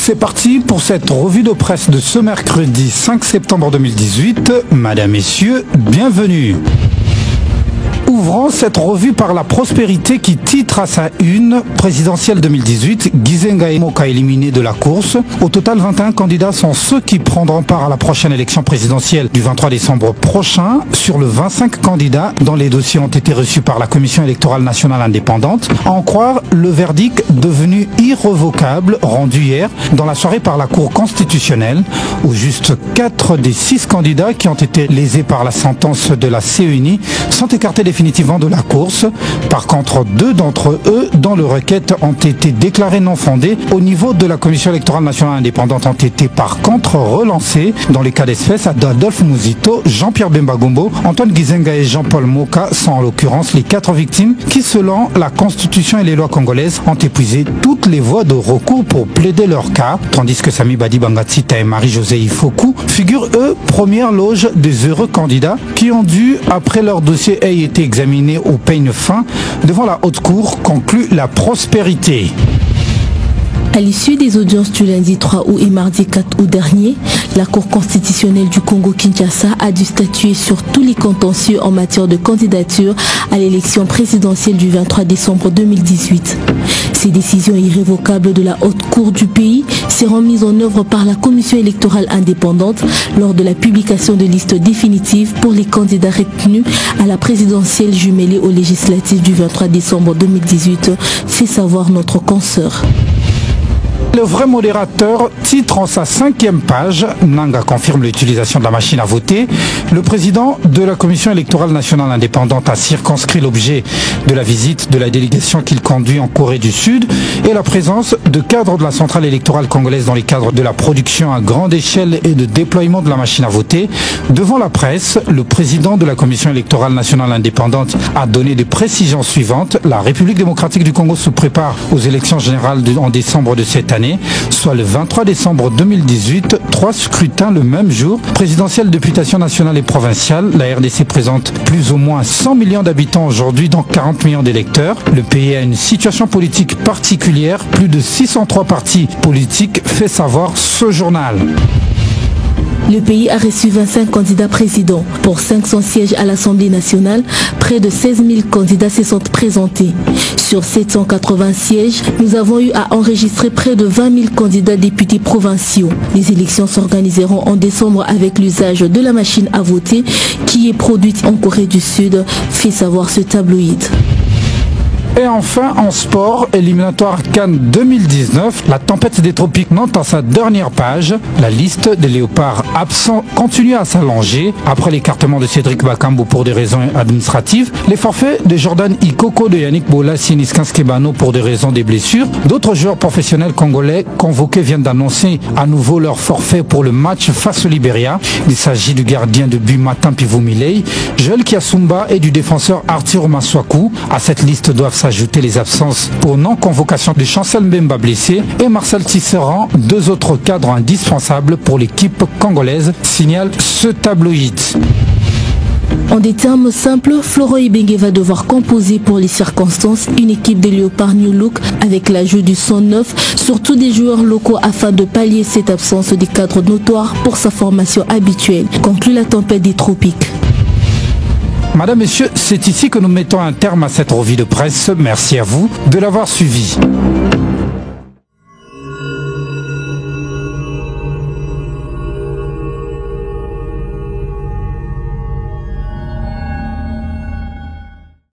C'est parti pour cette revue de presse de ce mercredi 5 septembre 2018. Madame, Messieurs, bienvenue. Ouvrons cette revue par la prospérité qui titre à sa une présidentielle 2018, Gizenga Emoka éliminé de la course. Au total, 21 candidats sont ceux qui prendront part à la prochaine élection présidentielle du 23 décembre prochain. Sur le 25 candidats dont les dossiers ont été reçus par la Commission électorale nationale indépendante, à en croire le verdict devenu irrévocable rendu hier dans la soirée par la Cour constitutionnelle, où juste 4 des 6 candidats qui ont été lésés par la sentence de la CENI sont écartés définitivement de la course. Par contre, 2 d'entre eux, dont les requêtes ont été déclarées non fondées au niveau de la Commission électorale nationale indépendante, ont été par contre relancées. Dans les cas d'espèce, Adolphe Mouzito, Jean-Pierre Bemba-Gombo, Antoine Gizenga et Jean-Paul Moka sont en l'occurrence les 4 victimes qui, selon la Constitution et les lois congolaises, ont épuisé toutes les voies de recours pour plaider leur cas, tandis que Sami Badi Bangatsita et Marie-Josée Ifoku figurent, eux, première loge des heureux candidats qui ont dû, après leur dossier ait été examiné au peigne fin, devant la haute cour, conclut la prospérité. À l'issue des audiences du lundi 3 août et mardi 4 août dernier, la Cour constitutionnelle du Congo-Kinshasa a dû statuer sur tous les contentieux en matière de candidature à l'élection présidentielle du 23 décembre 2018. Ces décisions irrévocables de la haute cour du pays seront mises en œuvre par la Commission électorale indépendante lors de la publication de listes définitives pour les candidats retenus à la présidentielle jumelée aux législatives du 23 décembre 2018, fait savoir notre consoeur. Le vrai modérateur titre en sa 5e page, Nanga confirme l'utilisation de la machine à voter. Le président de la Commission électorale nationale indépendante a circonscrit l'objet de la visite de la délégation qu'il conduit en Corée du Sud et la présence de cadres de la centrale électorale congolaise dans les cadres de la production à grande échelle et de déploiement de la machine à voter. Devant la presse, le président de la Commission électorale nationale indépendante a donné des précisions suivantes. La République démocratique du Congo se prépare aux élections générales en décembre de cette année, soit le 23 décembre 2018, 3 scrutins le même jour, présidentielle, députation nationale et provinciale. La RDC présente plus ou moins 100 millions d'habitants aujourd'hui, dont 40 millions d'électeurs. Le pays a une situation politique particulière, plus de 603 partis politiques, fait savoir ce journal. Le pays a reçu 25 candidats présidents. Pour 500 sièges à l'Assemblée nationale, près de 16 000 candidats se sont présentés. Sur 780 sièges, nous avons eu à enregistrer près de 20 000 candidats députés provinciaux. Les élections s'organiseront en décembre avec l'usage de la machine à voter qui est produite en Corée du Sud, fait savoir ce tabloïd. Et enfin, en sport, éliminatoire Cannes 2019, la tempête des tropiques note à sa dernière page. La liste des léopards absents continue à s'allonger. Après l'écartement de Cédric Bakambu pour des raisons administratives, les forfaits de Jordan Ikoko, de Yannick Bolassi et Niskan Skebano pour des raisons des blessures. D'autres joueurs professionnels congolais convoqués viennent d'annoncer à nouveau leur forfait pour le match face au Libéria. Il s'agit du gardien de but Matin Pivumilei, Joël Kiasumba et du défenseur Arthur Maswaku. À cette liste doivent ajouter les absences pour non-convocation de Chancel Mbemba blessé et Marcel Tisserand, 2 autres cadres indispensables pour l'équipe congolaise, signale ce tabloïd. En des termes simples, Florent Ibenge va devoir composer pour les circonstances une équipe de Léopard New Look avec l'ajout du 109, surtout des joueurs locaux afin de pallier cette absence des cadres notoires pour sa formation habituelle, conclut la tempête des tropiques. Madame, Messieurs, c'est ici que nous mettons un terme à cette revue de presse. Merci à vous de l'avoir suivi.